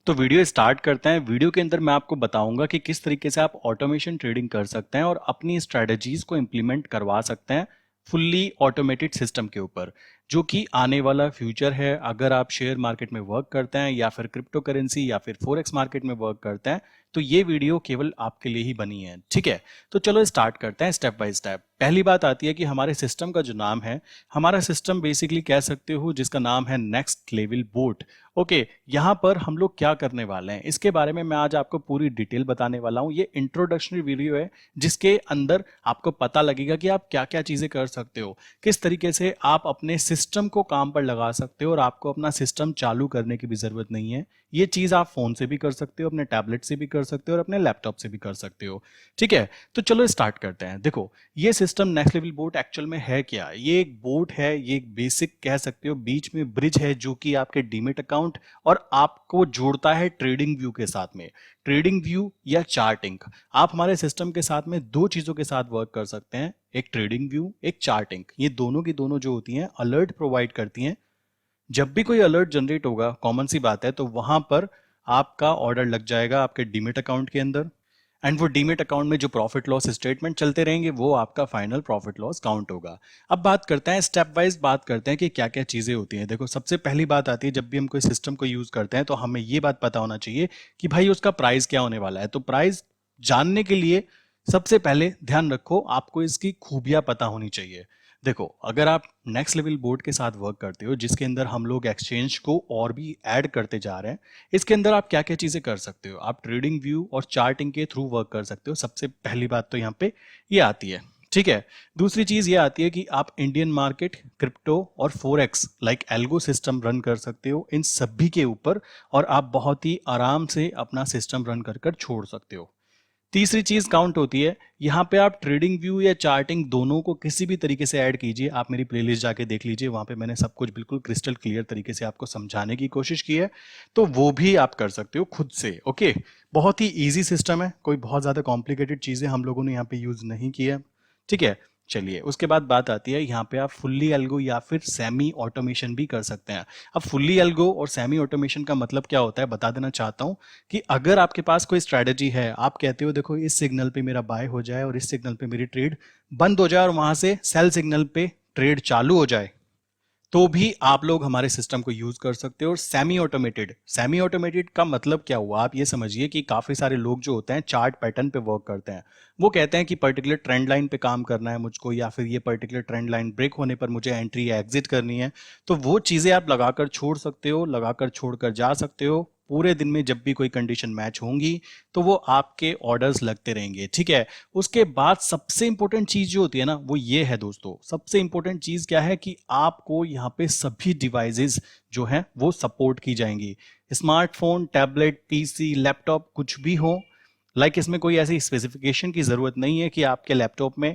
तो video start करते हैं। वीडियो के अंदर मैं आपको बताऊंगा कि किस तरीके से आप ऑटोमेशन ट्रेडिंग कर सकते हैं और अपनी स्ट्रेटजीज को इंप्लीमेंट करवा सकते हैं फुल्ली ऑटोमेटेड सिस्टम के ऊपर, जो कि आने वाला फ्यूचर है। अगर आप शेयर मार्केट में वर्क करते हैं या फिर क्रिप्टो करेंसी या फिर फोरेक्स मार्केट में वर्क करते हैं तो ये वीडियो केवल आपके लिए ही बनी है। ठीक है, तो चलो स्टार्ट करते हैं स्टेप बाय स्टेप। पहली बात आती है कि हमारे सिस्टम का जो नाम है, हमारा सिस्टम बेसिकली कह सकते हो जिसका नाम है नेक्स्ट लेवल बोट। ओके, यहाँ पर हम लोग क्या करने वाले हैं इसके बारे में मैं आज आपको पूरी डिटेल बताने वाला हूँ। ये इंट्रोडक्शनरी वीडियो है जिसके अंदर आपको पता लगेगा कि आप क्या क्या चीजें कर सकते हो, किस तरीके से आप अपने सिस्टम को काम पर लगा सकते हो और आपको अपना सिस्टम चालू करने की भी जरूरत नहीं है। ये चीज आप फोन से भी कर सकते हो, अपने टैबलेट से भी कर सकते हो और अपने लैपटॉप से भी कर सकते हो। ठीक है, तो चलो स्टार्ट करते हैं। देखो, ये system next level boat actual में है क्या? ये एक बोट है, ये एक बेसिक कह सकते हो, बीच में ब्रिज है जो कि आपके डीमेट अकाउंट और आपको जोड़ता है ट्रेडिंग व्यू के साथ में। ट्रेडिंग व्यू या चार्टिंग, आप हमारे सिस्टम के साथ में दो चीजों के साथ वर्क कर सकते हैं, एक ट्रेडिंग व्यू, एक चार्टिंग। ये दोनों की दोनों जो होती हैं अलर्ट प्रोवाइड करती हैं। जब भी कोई अलर्ट जनरेट होगा, कॉमन सी बात है, तो वहां पर आपका ऑर्डर लग जाएगा आपके डीमेट अकाउंट के अंदर एंड वो डीमेट अकाउंट में जो प्रॉफिट लॉस स्टेटमेंट चलते रहेंगे वो आपका फाइनल प्रॉफिट लॉस काउंट होगा। अब बात करते हैं स्टेप वाइज, बात करते हैं कि क्या क्या चीजें होती हैं। देखो, सबसे पहली बात आती है जब भी हम कोई सिस्टम को यूज करते हैं तो हमें ये बात पता होना चाहिए कि भाई उसका प्राइस क्या होने वाला है। तो प्राइस जानने के लिए सबसे पहले ध्यान रखो, आपको इसकी खूबियां पता होनी चाहिए। देखो, अगर आप नेक्स्ट लेवल बोर्ड के साथ वर्क करते हो जिसके अंदर हम लोग एक्सचेंज को और भी ऐड करते जा रहे हैं, इसके अंदर आप क्या क्या चीजें कर सकते हो? आप ट्रेडिंग व्यू और चार्टिंग के थ्रू वर्क कर सकते हो। सबसे पहली बात तो यहाँ पे ये आती है। ठीक है, दूसरी चीज ये आती है कि आप इंडियन मार्केट, क्रिप्टो और forex like algo system run कर सकते हो इन सभी के ऊपर और आप बहुत ही आराम से अपना सिस्टम रन कर कर छोड़ सकते हो। तीसरी चीज काउंट होती है, यहाँ पे आप ट्रेडिंग व्यू या चार्टिंग दोनों को किसी भी तरीके से ऐड कीजिए। आप मेरी प्लेलिस्ट जाके देख लीजिए, वहां पे मैंने सब कुछ बिल्कुल क्रिस्टल क्लियर तरीके से आपको समझाने की कोशिश की है, तो वो भी आप कर सकते हो खुद से। ओके, बहुत ही इजी सिस्टम है, कोई बहुत ज्यादा कॉम्प्लिकेटेड चीजें हम लोगों ने यहाँ पे यूज नहीं की है। ठीक है, चलिए उसके बाद बात आती है, यहाँ पे आप फुल्ली एल्गो या फिर सेमी ऑटोमेशन भी कर सकते हैं। अब फुल्ली एल्गो और सेमी ऑटोमेशन का मतलब क्या होता है बता देना चाहता हूं कि अगर आपके पास कोई स्ट्रेटजी है, आप कहते हो देखो इस सिग्नल पे मेरा बाय हो जाए और इस सिग्नल पे मेरी ट्रेड बंद हो जाए और वहां से सेल सिग्नल पे ट्रेड चालू हो जाए, तो भी आप लोग हमारे सिस्टम को यूज कर सकते हो। और सेमी ऑटोमेटेड, सेमी ऑटोमेटेड का मतलब क्या हुआ? आप ये समझिए कि काफी सारे लोग जो होते हैं चार्ट पैटर्न पे वर्क करते हैं, वो कहते हैं कि पर्टिकुलर ट्रेंड लाइन पे काम करना है मुझको, या फिर ये पर्टिकुलर ट्रेंड लाइन ब्रेक होने पर मुझे एंट्री या एग्जिट करनी है। तो वो चीजें आप लगाकर छोड़ सकते हो, लगाकर छोड़कर जा सकते हो। पूरे दिन में जब भी कोई कंडीशन मैच होंगी तो वो आपके ऑर्डर्स लगते रहेंगे। ठीक है, उसके बाद सबसे इंपॉर्टेंट चीज जो होती है ना वो ये है दोस्तों, सबसे इंपॉर्टेंट चीज क्या है कि आपको यहाँ पे सभी डिवाइसेस जो हैं वो सपोर्ट की जाएंगी। स्मार्टफोन, टैबलेट, पीसी, लैपटॉप, कुछ भी हो। इसमें कोई ऐसी स्पेसिफिकेशन की जरूरत नहीं है कि आपके लैपटॉप में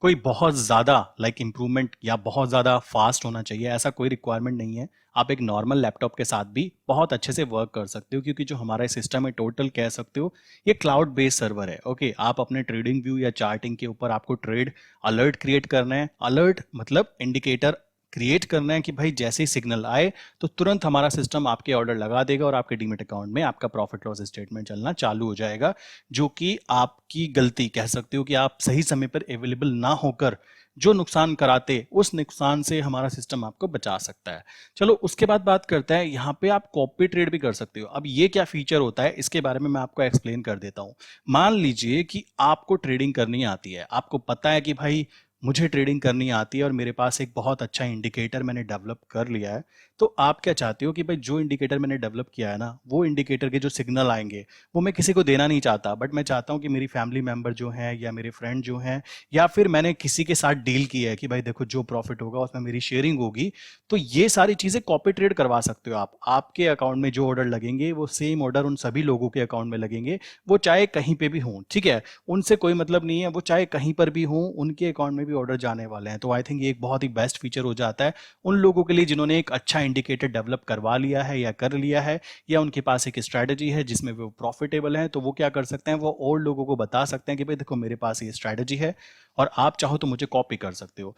कोई बहुत ज्यादा इंप्रूवमेंट या बहुत ज्यादा फास्ट होना चाहिए, ऐसा कोई रिक्वायरमेंट नहीं है। आप एक नॉर्मल लैपटॉप के साथ भी बहुत अच्छे से वर्क कर सकते हो, क्योंकि जो हमारा सिस्टम है टोटल कह सकते हो ये क्लाउड बेस्ड सर्वर है। ओके, आप अपने ट्रेडिंग व्यू या चार्टिंग के ऊपर आपको ट्रेड अलर्ट क्रिएट करना है। अलर्ट मतलब इंडिकेटर क्रिएट करना है कि भाई जैसे ही सिग्नल आए तो तुरंत हमारा सिस्टम आपके ऑर्डर लगा देगा और आपके डीमेट अकाउंट में आपका प्रॉफिट लॉस स्टेटमेंट चलना चालू हो जाएगा। जो कि आपकी गलती कह सकते हो कि आप सही समय पर अवेलेबल ना होकर जो नुकसान कराते, उस नुकसान से हमारा सिस्टम आपको बचा सकता है। चलो उसके बाद बात करते हैं, यहाँ पे आप कॉपी ट्रेड भी कर सकते हो। अब ये क्या फीचर होता है इसके बारे में मैं आपको एक्सप्लेन कर देता हूँ। मान लीजिए कि आपको ट्रेडिंग करनी आती है, आपको पता है कि भाई मुझे ट्रेडिंग करनी आती है और मेरे पास एक बहुत अच्छा इंडिकेटर मैंने डेवलप कर लिया है। तो आप क्या चाहते हो कि भाई जो इंडिकेटर मैंने डेवलप किया है ना, वो इंडिकेटर के जो सिग्नल आएंगे वो मैं किसी को देना नहीं चाहता, बट मैं चाहता हूं कि मेरी फैमिली मेंबर जो हैं या मेरे फ्रेंड जो हैं या फिर मैंने किसी के साथ डील की है कि भाई देखो जो प्रॉफिट होगा उसमें मेरी शेयरिंग होगी। तो ये सारी चीजें कॉपी ट्रेड करवा सकते हो आप। आपके अकाउंट में जो ऑर्डर लगेंगे वो सेम ऑर्डर उन सभी लोगों के अकाउंट में लगेंगे, वो चाहे कहीं पे भी हों। ठीक है, उनसे कोई मतलब नहीं है, वो चाहे कहीं पर भी हों उनके अकाउंट में भी ऑर्डर जाने वाले हैं। तो आई थिंक ये एक बहुत ही बेस्ट फीचर हो जाता है उन लोगों के लिए जिन्होंने एक अच्छा इंडिकेटर डेवलप करवा लिया है या कर लिया है, या उनके पास एक स्ट्रैटेजी है जिसमें वो प्रॉफिटेबल है, तो वो क्या कर सकते हैं, वो और लोगों को बता सकते हैं कि भाई देखो मेरे पास ये स्ट्रैटेजी है और आप चाहो तो मुझे कॉपी कर सकते हो।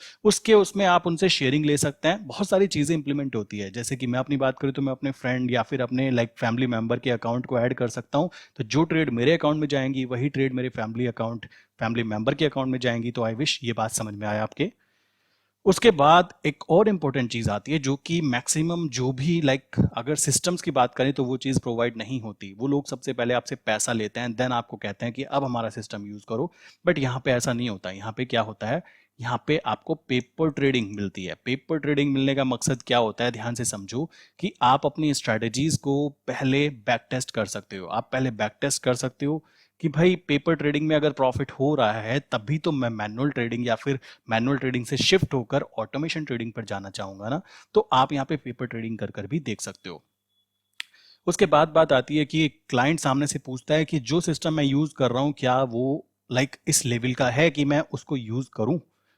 उसमें आप उनसे शेयरिंग ले सकते हैं। बहुत सारी चीज़ें इंप्लीमेंट होती है, जैसे कि मैं अपनी बात करूँ तो मैं अपने फ्रेंड या फिर अपने फैमिली मेंबर के अकाउंट को ऐड कर सकता हूँ, तो जो ट्रेड मेरे अकाउंट में जाएंगी वही ट्रेड मेरे फैमिली मेंबर के अकाउंट में जाएंगी। तो आई विश ये बात समझ में आया आपके। उसके बाद एक और इम्पोर्टेंट चीज़ आती है जो कि मैक्सिमम जो भी अगर सिस्टम्स की बात करें तो वो चीज़ प्रोवाइड नहीं होती। वो लोग सबसे पहले आपसे पैसा लेते हैं, देन आपको कहते हैं कि अब हमारा सिस्टम यूज़ करो। बट यहाँ पे ऐसा नहीं होता। यहाँ पे क्या होता है, यहाँ पे आपको पेपर ट्रेडिंग मिलती है। पेपर ट्रेडिंग मिलने का मकसद क्या होता है, ध्यान से समझो कि आप अपनी स्ट्रैटेजीज को पहले बैक टेस्ट कर सकते हो। आप पहले बैक टेस्ट कर सकते हो कि भाई पेपर ट्रेडिंग में अगर प्रॉफिट हो रहा है तभी तो मैं मैनुअल ट्रेडिंग या फिर मैनुअल ट्रेडिंग से शिफ्ट होकर ऑटोमेशन ट्रेडिंग पर जाना चाहूंगा ना। तो आप यहाँ पे पेपर ट्रेडिंग कर कर भी देख सकते हो। उसके बाद बात आती है कि क्लाइंट सामने से पूछता है कि जो सिस्टम मैं यूज कर रहा हूँ क्या वो इस लेवल का है कि मैं उसको यूज करूं।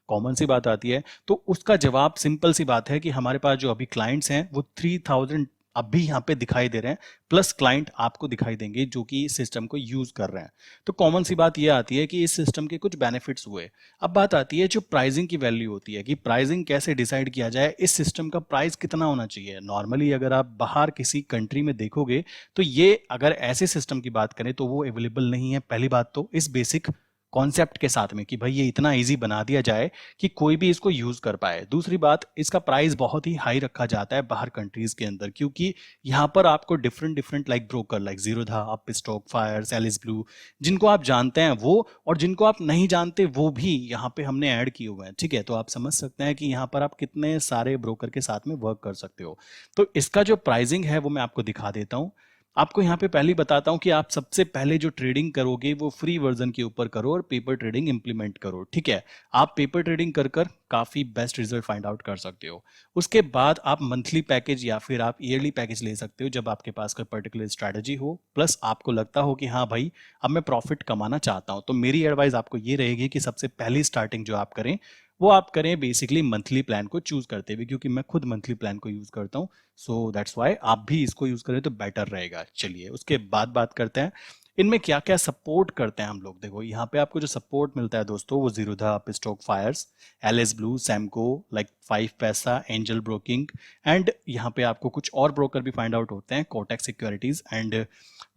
कॉमन सी बात आती है, तो उसका जवाब सिंपल सी बात है कि हमारे पास जो अभी क्लाइंट्स हैं वो 3000 अभी यहाँ पे दिखाई दे रहे हैं, प्लस क्लाइंट आपको दिखाई देंगे जो कि इस सिस्टम को यूज कर रहे हैं। तो कॉमन सी बात ये आती है कि इस सिस्टम के कुछ बेनिफिट्स हुए। अब बात आती है जो प्राइसिंग की वैल्यू होती है कि प्राइसिंग कैसे डिसाइड किया जाए, इस सिस्टम का प्राइस कितना होना चाहिए। नॉर्मली अगर आप बाहर किसी कंट्री में देखोगे तो ये अगर ऐसे सिस्टम की बात करें तो वो अवेलेबल नहीं है। पहली बात तो इस बेसिक कॉन्सेप्ट के साथ में कि भाई ये इतना इजी बना दिया जाए कि कोई भी इसको यूज कर पाए। दूसरी बात, इसका प्राइस बहुत ही हाई रखा जाता है बाहर कंट्रीज के अंदर, क्योंकि यहाँ पर आपको different different broker Zerodha, Upstox, Fyers, Alice Blue, जिनको आप जानते हैं वो और जिनको आप नहीं जानते वो भी यहाँ पे हमने ऐड किए हुए हैं। ठीक है, तो आप समझ सकते हैं कि यहाँ पर आप कितने सारे ब्रोकर के साथ में वर्क कर सकते हो। तो इसका जो प्राइसिंग है वो मैं आपको दिखा देता हूँ। आपको यहाँ पे पहले बताता हूँ कि आप सबसे पहले जो ट्रेडिंग करोगे वो फ्री वर्जन के ऊपर करो और पेपर ट्रेडिंग इंप्लीमेंट करो। ठीक है, आप पेपर ट्रेडिंग कर कर काफी बेस्ट रिजल्ट फाइंड आउट कर सकते हो। उसके बाद आप मंथली पैकेज या फिर आप ईयरली पैकेज ले सकते हो जब आपके पास कोई पर्टिकुलर स्ट्रैटेजी हो, प्लस आपको लगता हो कि हाँ भाई अब मैं प्रॉफिट कमाना चाहता हूँ। तो मेरी एडवाइस आपको ये रहेगी कि सबसे पहली स्टार्टिंग जो आप करें वो आप करें बेसिकली मंथली प्लान को चूज करते हुए, क्योंकि मैं खुद मंथली प्लान को यूज करता हूँ। सो दैट्स वाई आप भी इसको यूज करें तो बेटर रहेगा। चलिए उसके बाद बात करते हैं इनमें क्या क्या सपोर्ट करते हैं हम लोग। देखो यहाँ पे आपको जो सपोर्ट मिलता है दोस्तों वो Zerodha, Upstox, Fyers, Alice Blue, Samco, 5 Paisa, angel broking, and यहाँ पे आपको कुछ और ब्रोकर भी फाइंड आउट होते हैं, Kotak securities and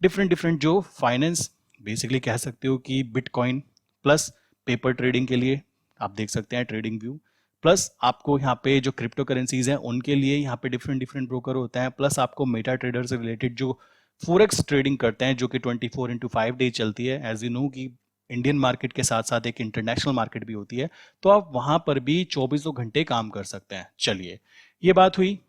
different different जो फाइनेंस, बेसिकली कह सकते हो कि बिटकॉइन, प्लस पेपर ट्रेडिंग के लिए आप देख सकते हैं ट्रेडिंग व्यू, प्लस आपको यहाँ पे जो क्रिप्टो करेंसीज हैं उनके लिए यहाँ पे डिफरेंट डिफरेंट ब्रोकर होते हैं, प्लस आपको मेटा ट्रेडर से रिलेटेड जो फोरेक्स ट्रेडिंग करते हैं जो कि 24/5 डे चलती है। एज यू नो कि इंडियन मार्केट के साथ साथ एक इंटरनेशनल मार्केट भी होती है, तो आप वहां पर भी 24 घंटे काम कर सकते हैं। चलिए ये बात हुई।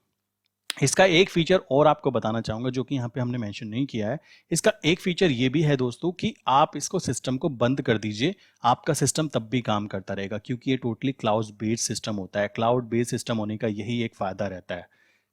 इसका एक फीचर और आपको बताना चाहूंगा जो कि यहाँ पे हमने मेंशन नहीं किया है। इसका एक फीचर ये भी है दोस्तों कि आप इसको सिस्टम को बंद कर दीजिए, आपका सिस्टम तब भी काम करता रहेगा, क्योंकि ये टोटली क्लाउड बेस्ड सिस्टम होता है। क्लाउड बेस्ड सिस्टम होने का यही एक फायदा रहता है।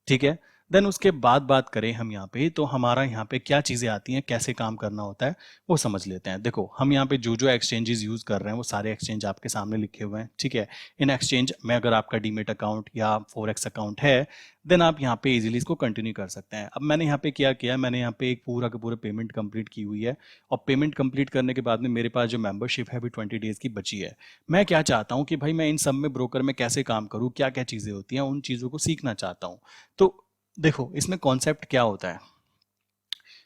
ठीक है, देन उसके बाद बात करें हम यहाँ पे, तो हमारा यहाँ पे क्या चीज़ें आती हैं, कैसे काम करना होता है वो समझ लेते हैं। देखो हम यहाँ पे जो जो एक्सचेंजेस यूज़ कर रहे हैं वो सारे एक्सचेंज आपके सामने लिखे हुए हैं। ठीक है, इन एक्सचेंज में अगर आपका डीमेट अकाउंट या फोरेक्स अकाउंट है देन आप यहाँ पे इजीली इसको कंटिन्यू कर सकते हैं। अब मैंने यहाँ पे क्या किया, मैंने यहाँ पे एक पूरा का पूरा पेमेंट कंप्लीट की हुई है, और पेमेंट कंप्लीट करने के बाद में मेरे पास जो मेंबरशिप है अभी 20 डेज की बची है। मैं क्या चाहता हूँ कि भाई मैं इन सब में ब्रोकर में कैसे काम करूँ, क्या क्या चीज़ें होती हैं, उन चीज़ों को सीखना चाहता हूँ। तो देखो इसमें कॉन्सेप्ट क्या होता है,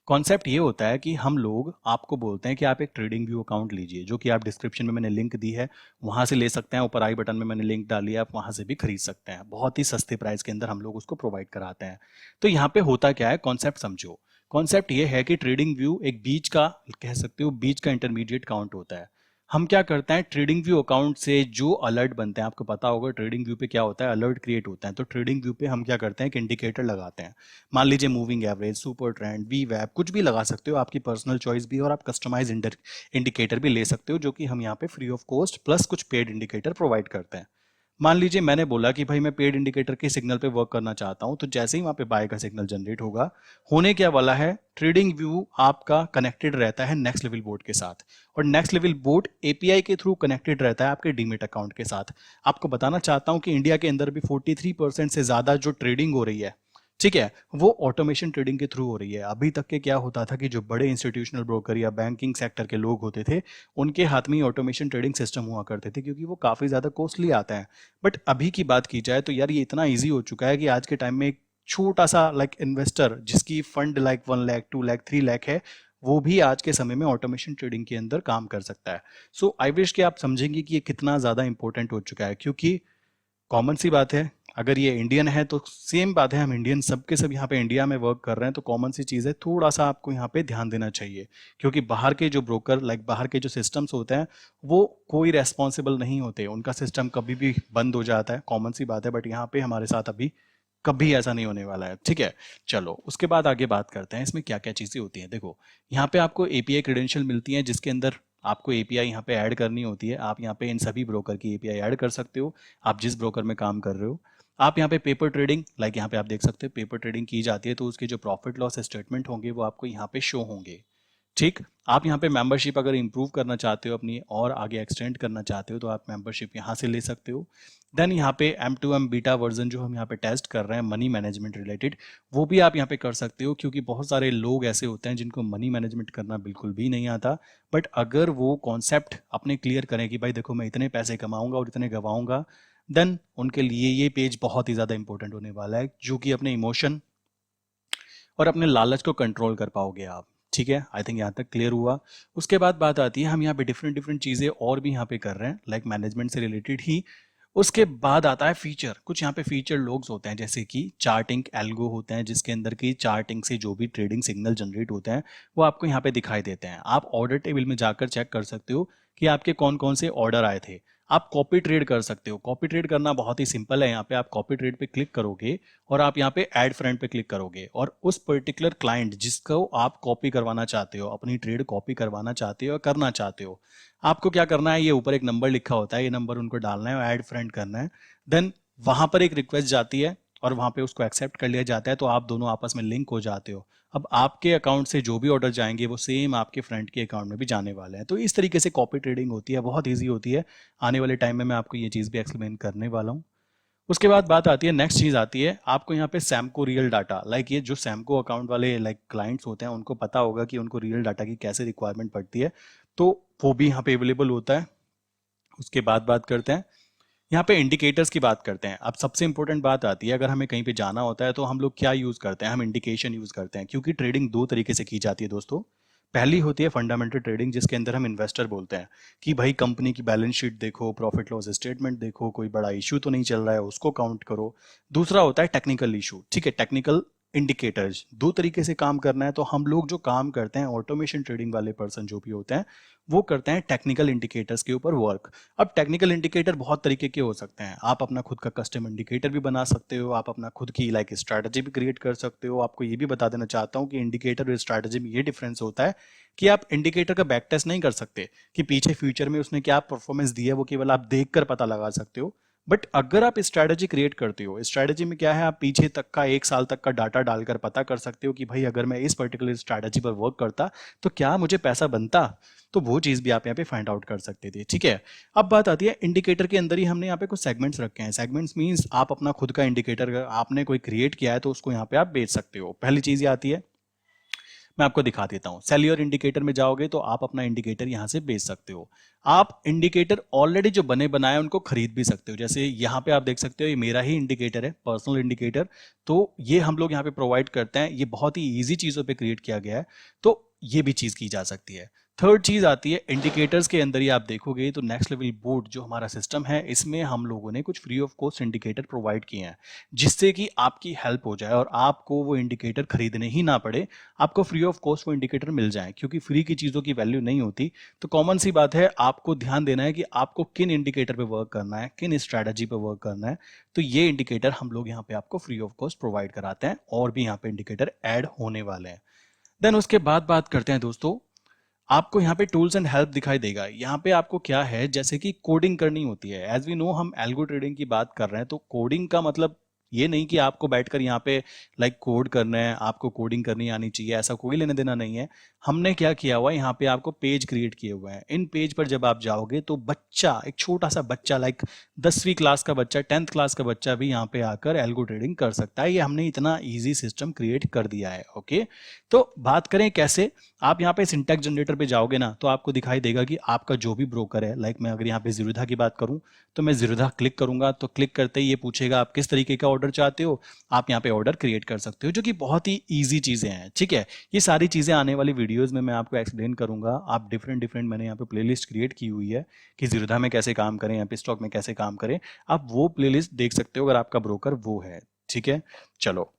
कॉन्सेप्ट ये होता है कि हम लोग आपको बोलते हैं कि आप एक ट्रेडिंग व्यू अकाउंट लीजिए, जो कि आप डिस्क्रिप्शन में मैंने लिंक दी है वहां से ले सकते हैं, ऊपर आई बटन में मैंने लिंक डाली है, आप वहां से भी खरीद सकते हैं। बहुत ही सस्ते प्राइस के अंदर हम लोग उसको प्रोवाइड कराते हैं। तो यहाँ पे होता क्या है, कॉन्सेप्ट समझो। कॉन्सेप्ट ये है कि ट्रेडिंग व्यू एक बीच का, कह सकते हो बीच का इंटरमीडिएट काउंट होता है। हम क्या करते हैं, ट्रेडिंग व्यू अकाउंट से जो अलर्ट बनते हैं, आपको पता होगा ट्रेडिंग व्यू पे क्या होता है, अलर्ट क्रिएट होता है। तो ट्रेडिंग व्यू पे हम क्या करते हैं, एक इंडिकेटर लगाते हैं। मान लीजिए मूविंग एवरेज, सुपर ट्रेंड, वी वैप, कुछ भी लगा सकते हो, आपकी पर्सनल चॉइस भी, और आप कस्टमाइज इंडिकेटर भी ले सकते हो, जो कि हम यहाँ पे फ्री ऑफ कॉस्ट प्लस कुछ पेड इंडिकेटर प्रोवाइड करते हैं। मान लीजिए मैंने बोला कि भाई मैं पेड इंडिकेटर के सिग्नल पे वर्क करना चाहता हूं, तो जैसे ही वहां पे बाय का सिग्नल जनरेट होगा, होने क्या वाला है, ट्रेडिंग व्यू आपका कनेक्टेड रहता है नेक्स्ट लेवल बोर्ड के साथ, और नेक्स्ट लेवल बोर्ड एपीआई के थ्रू कनेक्टेड रहता है आपके डीमेट अकाउंट के साथ। आपको बताना चाहता हूं कि इंडिया के अंदर भी 43% से ज्यादा जो ट्रेडिंग हो रही है ठीक है, वो ऑटोमेशन ट्रेडिंग के थ्रू हो रही है। अभी तक के क्या होता था कि जो बड़े इंस्टीट्यूशनल ब्रोकर या बैंकिंग सेक्टर के लोग होते थे, उनके हाथ में ही ऑटोमेशन ट्रेडिंग सिस्टम हुआ करते थे, क्योंकि वो काफ़ी ज़्यादा कॉस्टली आता है। बट अभी की बात की जाए तो यार ये इतना ईजी हो चुका है कि आज के टाइम में एक छोटा सा लाइक इन्वेस्टर जिसकी फंड लाइक 1 लाख 2 लाख 3 लाख है, वो भी आज के समय में ऑटोमेशन ट्रेडिंग के अंदर काम कर सकता है। सो आई विश कि आप समझेंगे कि ये कितना ज़्यादा इंपॉर्टेंट हो चुका है, क्योंकि कॉमन सी बात है, अगर ये इंडियन है तो सेम बात है, हम इंडियन सबके सब यहाँ पे इंडिया में वर्क कर रहे हैं, तो कॉमन सी चीज़ है, थोड़ा सा आपको यहाँ पे ध्यान देना चाहिए। क्योंकि बाहर के जो ब्रोकर लाइक बाहर के जो सिस्टम्स होते हैं वो कोई रेस्पॉन्सिबल नहीं होते, उनका सिस्टम कभी भी बंद हो जाता है, कॉमन सी बात है। बट यहाँ पे हमारे साथ अभी कभी ऐसा नहीं होने वाला है, ठीक है। चलो उसके बाद आगे बात करते हैं इसमें क्या क्या चीज़ें होती हैं। देखो यहाँ पे आपको एपीआई क्रेडेंशियल मिलती हैं, जिसके अंदर आपको एपीआई यहाँ पे ऐड करनी होती है। आप यहाँ पे इन सभी ब्रोकर की एपीआई ऐड कर सकते हो, आप जिस ब्रोकर में काम कर रहे हो। आप यहाँ पे पेपर ट्रेडिंग लाइक यहाँ पे आप देख सकते हो पेपर ट्रेडिंग की जाती है, तो उसके जो प्रॉफिट लॉस स्टेटमेंट होंगे वो आपको यहाँ पे शो होंगे, ठीक। आप यहाँ पे मेंबरशिप अगर इंप्रूव करना चाहते हो अपनी और आगे एक्सटेंड करना चाहते हो तो आप मेंबरशिप यहाँ से ले सकते हो। देन यहाँ पे M2M बीटा वर्जन जो हम यहाँ पे टेस्ट कर रहे हैं मनी मैनेजमेंट रिलेटेड, वो भी आप यहाँ पे कर सकते हो, क्योंकि बहुत सारे लोग ऐसे होते हैं जिनको मनी मैनेजमेंट करना बिल्कुल भी नहीं आता। बट अगर वो कॉन्सेप्ट अपने क्लियर करें कि भाई देखो मैं इतने पैसे कमाऊंगा और इतने गवाऊंगा, देन उनके लिए ये पेज बहुत ही ज़्यादा इंपॉर्टेंट होने वाला है, जो कि अपने इमोशन और अपने लालच को कंट्रोल कर पाओगे आप, ठीक है। आई थिंक यहाँ तक क्लियर हुआ। उसके बाद बात आती है, हम यहाँ पे डिफरेंट डिफरेंट चीज़ें और भी यहाँ पे कर रहे हैं लाइक मैनेजमेंट से रिलेटेड ही। उसके बाद आता है फीचर, कुछ यहाँ पे फीचर लोग्स होते हैं, जैसे कि चार्टिंग एल्गो होते हैं, जिसके अंदर की चार्टिंग से जो भी ट्रेडिंग सिग्नल जनरेट होते हैं वो आपको यहाँ पे दिखाई देते हैं। आप ऑर्डर टेबल में जाकर चेक कर सकते हो कि आपके कौन कौन से ऑर्डर आए थे। आप कॉपी ट्रेड कर सकते हो, कॉपी ट्रेड करना बहुत ही सिंपल है। यहाँ पे आप कॉपी ट्रेड पे क्लिक करोगे और आप यहाँ पे ऐड फ्रेंड पे क्लिक करोगे, और उस पर्टिकुलर क्लाइंट जिसको आप कॉपी करवाना चाहते हो, अपनी ट्रेड कॉपी करवाना चाहते हो या करना चाहते हो, आपको क्या करना है, ये ऊपर एक नंबर लिखा होता है, ये नंबर उनको डालना है और ऐड फ्रेंड करना है। देन वहां पर एक रिक्वेस्ट जाती है और वहां पे उसको एक्सेप्ट कर लिया जाता है, तो आप दोनों आपस में लिंक हो जाते हो। अब आपके अकाउंट से जो भी ऑर्डर जाएंगे वो सेम आपके फ्रेंड के अकाउंट में भी जाने वाले हैं। तो इस तरीके से कॉपी ट्रेडिंग होती है, बहुत ईजी होती है। आने वाले टाइम में मैं आपको ये चीज़ भी एक्सप्लेन करने वाला हूँ। उसके बाद बात आती है, नेक्स्ट चीज़ आती है आपको यहाँ पे सैमको रियल डाटा, लाइक ये जो सैमको अकाउंट वाले लाइक क्लाइंट्स होते हैं उनको पता होगा कि उनको रियल डाटा की कैसे रिक्वायरमेंट पड़ती है, तो वो भी यहाँ पे अवेलेबल होता है। उसके बाद बात करते हैं, यहाँ पे इंडिकेटर्स की बात करते हैं। अब सबसे इंपॉर्टेंट बात आती है, अगर हमें कहीं पे जाना होता है तो हम लोग क्या यूज़ करते हैं, हम इंडिकेशन यूज़ करते हैं, क्योंकि ट्रेडिंग दो तरीके से की जाती है दोस्तों। पहली होती है फंडामेंटल ट्रेडिंग, जिसके अंदर हम इन्वेस्टर बोलते हैं कि भाई कंपनी की बैलेंस शीट देखो, प्रॉफिट लॉस स्टेटमेंट देखो, कोई बड़ा इशू तो नहीं चल रहा है उसको काउंट करो। दूसरा होता है टेक्निकल इशू, ठीक है, टेक्निकल इंडिकेटर्स। दो तरीके से काम करना है, तो हम लोग जो काम करते हैं ऑटोमेशन ट्रेडिंग वाले पर्सन जो भी होते हैं वो करते हैं टेक्निकल इंडिकेटर्स के ऊपर वर्क। अब टेक्निकल इंडिकेटर बहुत तरीके के हो सकते हैं, आप अपना खुद का कस्टम इंडिकेटर भी बना सकते हो, आप अपना खुद की लाइक स्ट्रैटेजी भी क्रिएट कर सकते हो। आपको ये भी बता देना चाहता हूँ कि इंडिकेटर और स्ट्रैटेजी में ये डिफरेंस होता है कि आप इंडिकेटर का बैक टेस्ट नहीं कर सकते कि पीछे फ्यूचर में उसने क्या परफॉर्मेंस दी है, वो केवल आप देखकर पता लगा सकते हो। बट अगर आप स्ट्रैटेजी क्रिएट करते हो, स्ट्रैटेजी में क्या है, आप पीछे तक का 1 साल तक का डाटा डालकर पता कर सकते हो कि भाई अगर मैं इस पर्टिकुलर स्ट्रैटेजी पर वर्क करता तो क्या मुझे पैसा बनता, तो वो चीज़ भी आप यहाँ पे फाइंड आउट कर सकते थे, ठीक है। अब बात आती है इंडिकेटर के अंदर ही हमने यहाँ पे कुछ सेगमेंट्स रखे हैं। सेगमेंट्स मींस आप अपना खुद का इंडिकेटर आपने कोई क्रिएट किया है तो उसको यहाँ पे आप बेच सकते हो। पहली चीज़ ये आती है, मैं आपको दिखा देता हूँ। सेल योर इंडिकेटर में जाओगे तो आप अपना इंडिकेटर यहाँ से बेच सकते हो। आप इंडिकेटर ऑलरेडी जो बने बनाए उनको खरीद भी सकते हो, जैसे यहाँ पे आप देख सकते हो ये मेरा ही इंडिकेटर है, पर्सनल इंडिकेटर, तो ये हम लोग यहाँ पे प्रोवाइड करते हैं। ये बहुत ही ईजी चीज़ों पे क्रिएट किया गया है, तो ये भी चीज़ की जा सकती है। थर्ड चीज़ आती है इंडिकेटर्स के अंदर ही आप देखोगे तो नेक्स्ट लेवल बोर्ड जो हमारा सिस्टम है, इसमें हम लोगों ने कुछ free of cost indicator provide किए हैं, जिससे कि आपकी हेल्प हो जाए और आपको वो इंडिकेटर खरीदने ही ना पड़े, आपको फ्री ऑफ कॉस्ट वो इंडिकेटर मिल जाए, क्योंकि फ्री की चीज़ों की वैल्यू नहीं होती। तो कॉमन सी बात है, आपको ध्यान देना है कि आपको किन इंडिकेटर पे वर्क करना है, किन स्ट्रैटेजी पे वर्क करना है। तो ये इंडिकेटर हम लोग यहाँ पे आपको फ्री ऑफ कॉस्ट प्रोवाइड कराते हैं, और भी यहाँ पे इंडिकेटर ऐड होने वाले हैं। देन उसके बाद बात करते हैं दोस्तों, आपको यहाँ पे टूल्स एंड हेल्प दिखाई देगा। यहाँ पे आपको क्या है, जैसे कि कोडिंग करनी होती है। एज वी नो, हम एल्गो ट्रेडिंग की बात कर रहे हैं, तो कोडिंग का मतलब ये नहीं कि आपको बैठकर यहाँ पे लाइक कोड करना है, आपको कोडिंग करनी आनी चाहिए, ऐसा कोई लेना देना नहीं है। हमने क्या किया हुआ है, यहाँ पे आपको पेज क्रिएट किए हुए हैं। इन पेज पर जब आप जाओगे तो बच्चा, एक छोटा सा बच्चा लाइक 10वीं क्लास का बच्चा, 10th क्लास का बच्चा भी यहाँ पे आकर एल्गो ट्रेडिंग कर सकता है। ये हमने इतना ईजी सिस्टम क्रिएट कर दिया है। ओके, तो बात करें कैसे। आप यहाँ पे सिंटैक्स जनरेटर पे जाओगे ना तो आपको दिखाई देगा कि आपका जो भी ब्रोकर है, लाइक मैं अगर यहाँ पे ज़ीरोधा की बात करूँ तो मैं ज़ीरोधा क्लिक करूंगा तो क्लिक करते ही ये पूछेगा आप किस तरीके का ऑर्डर चाहते हो। आप यहाँ पे ऑर्डर क्रिएट कर सकते हो, जो कि बहुत ही ईजी चीज़ें हैं। ठीक है, ये सारी चीज़ें आने वाली वीडियोज़ में मैं आपको एक्सप्लेन करूंगा। आप डिफरेंट मैंने यहाँ पे प्लेलिस्ट क्रिएट की हुई है कि ज़ीरोधा में कैसे काम करें, एपी स्टॉक में कैसे काम करें। आप वो प्लेलिस्ट देख सकते हो अगर आपका ब्रोकर वो है। ठीक है, चलो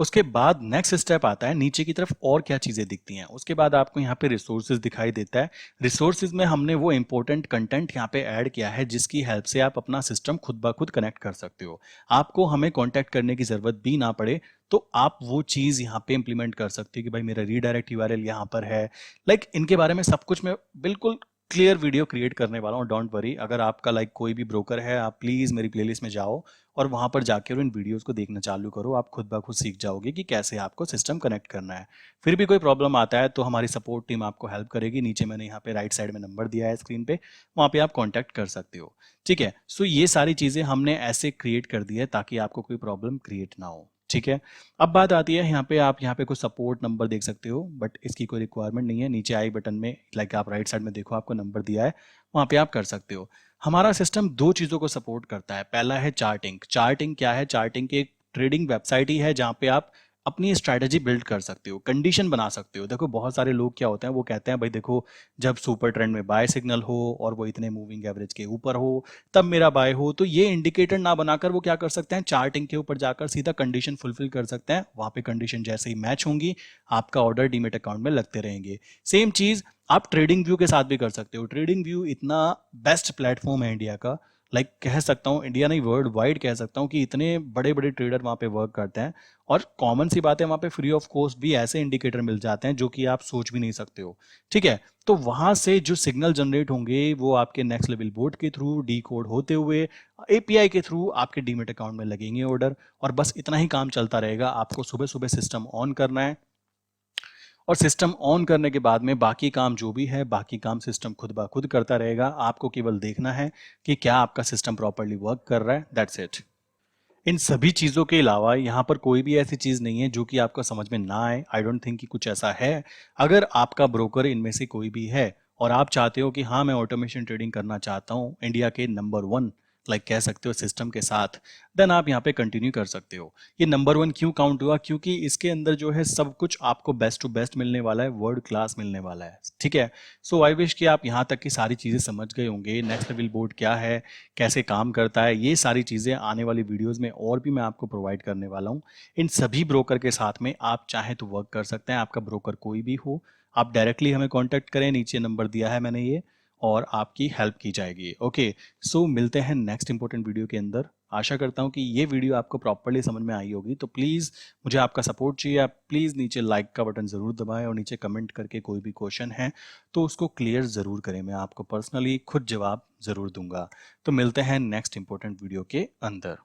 उसके बाद नेक्स्ट स्टेप आता है नीचे की तरफ और क्या चीजें दिखती हैं। उसके बाद आपको यहाँ पे रिसोर्सेज दिखाई देता है। रिसोर्सेज में हमने वो इंपॉर्टेंट कंटेंट यहाँ पे ऐड किया है जिसकी हेल्प से आप अपना सिस्टम खुद ब खुद कनेक्ट कर सकते हो। आपको हमें कांटेक्ट करने की जरूरत भी ना पड़े तो आप वो चीज यहाँ पे इंप्लीमेंट कर सकते हो कि भाई मेरा रीडायरेक्ट यूआरएल यहाँ पर है। लाइक इनके बारे में सब कुछ मैं बिल्कुल क्लियर वीडियो क्रिएट करने वाला हूँ, डोंट वरी। अगर आपका लाइक कोई भी ब्रोकर है, आप प्लीज मेरी प्लेलिस्ट में जाओ और वहां पर जाकर इन वीडियोस को देखना चालू करो। आप खुद ब खुद सीख जाओगे कि कैसे आपको सिस्टम कनेक्ट करना है। फिर भी कोई प्रॉब्लम आता है तो हमारी सपोर्ट टीम आपको हेल्प करेगी। नीचे मैंने यहाँ पे राइट साइड में नंबर दिया है स्क्रीन पे, वहां पे आप कॉन्टैक्ट कर सकते हो। ठीक है, सो ये सारी चीजें हमने ऐसे क्रिएट कर दी है ताकि आपको कोई प्रॉब्लम क्रिएट ना हो। ठीक है, अब बात आती है यहाँ पे, आप यहाँ पे कोई सपोर्ट नंबर देख सकते हो बट इसकी कोई रिक्वायरमेंट नहीं है। नीचे आई बटन में लाइक आप राइट साइड में देखो आपको नंबर दिया है, वहां पे आप कर सकते हो। हमारा सिस्टम दो चीजों को सपोर्ट करता है। पहला है चार्टिंग। चार्टिंग क्या है? चार्टिंग की एक ट्रेडिंग वेबसाइट ही है जहां पे आप अपनी स्ट्रैटेजी बिल्ड कर सकते हो, कंडीशन बना सकते हो। देखो बहुत सारे लोग क्या होते हैं, वो कहते हैं भाई देखो जब सुपर ट्रेंड में बाय सिग्नल हो और वो इतने मूविंग एवरेज के ऊपर हो तब मेरा बाय हो। तो ये इंडिकेटर ना बनाकर वो क्या कर सकते हैं, चार्टिंग के ऊपर जाकर सीधा कंडीशन फुलफिल कर सकते हैं। वहां पे कंडीशन जैसे ही मैच होंगी आपका ऑर्डर डीमेट अकाउंट में लगते रहेंगे। सेम चीज आप ट्रेडिंग व्यू के साथ भी कर सकते हो। ट्रेडिंग व्यू इतना बेस्ट प्लेटफॉर्म है इंडिया का, लाइक कह सकता हूँ इंडिया नहीं वर्ल्ड वाइड कह सकता हूँ कि इतने बड़े बड़े ट्रेडर वहाँ पे वर्क करते हैं। और कॉमन सी बात है वहाँ पे फ्री ऑफ कॉस्ट भी ऐसे इंडिकेटर मिल जाते हैं जो कि आप सोच भी नहीं सकते हो। ठीक है, तो वहां से जो सिग्नल जनरेट होंगे वो आपके नेक्स्ट लेवल बोर्ड के थ्रू डी कोड होते हुए एपीआई के थ्रू आपके डीमेट अकाउंट में लगेंगे ऑर्डर। और बस इतना ही काम चलता रहेगा। आपको सुबह सुबह सिस्टम ऑन करना है और सिस्टम ऑन करने के बाद में बाकी काम जो भी है, बाकी काम सिस्टम खुद ब खुद करता रहेगा। आपको केवल देखना है कि क्या आपका सिस्टम प्रॉपर्ली वर्क कर रहा है, दैट्स इट। इन सभी चीज़ों के अलावा यहाँ पर कोई भी ऐसी चीज़ नहीं है जो कि आपको समझ में ना आए। आई डोंट थिंक कि कुछ ऐसा है। अगर आपका ब्रोकर इनमें से कोई भी है और आप चाहते हो कि हाँ मैं ऑटोमेशन ट्रेडिंग करना चाहता हूँ इंडिया के नंबर 1 लाइक कह सकते हो सिस्टम के साथ, देन आप यहाँ पे कंटिन्यू कर सकते हो। ये नंबर 1 क्यों काउंट हुआ? क्योंकि इसके अंदर जो है सब कुछ आपको बेस्ट टू बेस्ट मिलने वाला है, वर्ल्ड क्लास मिलने वाला है। ठीक है, सो आई विश कि आप यहाँ तक की सारी चीज़ें समझ गए होंगे। नेक्स्ट लेवल बोर्ड क्या है, कैसे काम करता है, ये सारी चीज़ें आने वाली वीडियोज़ में और भी मैं आपको प्रोवाइड करने वाला हूँ। इन सभी ब्रोकर के साथ में आप चाहें तो वर्क कर सकते हैं। आपका ब्रोकर कोई भी हो, आप डायरेक्टली हमें कॉन्टैक्ट करें, नीचे नंबर दिया है मैंने ये, और आपकी हेल्प की जाएगी। ओके, सो मिलते हैं नेक्स्ट इंपॉर्टेंट वीडियो के अंदर। आशा करता हूँ कि ये वीडियो आपको प्रॉपर्ली समझ में आई होगी। तो प्लीज़ मुझे आपका सपोर्ट चाहिए। आप प्लीज़ नीचे लाइक का बटन ज़रूर दबाएं और नीचे कमेंट करके कोई भी क्वेश्चन है तो उसको क्लियर ज़रूर करें। मैं आपको पर्सनली खुद जवाब ज़रूर दूंगा। तो मिलते हैं नेक्स्ट इंपॉर्टेंट वीडियो के अंदर।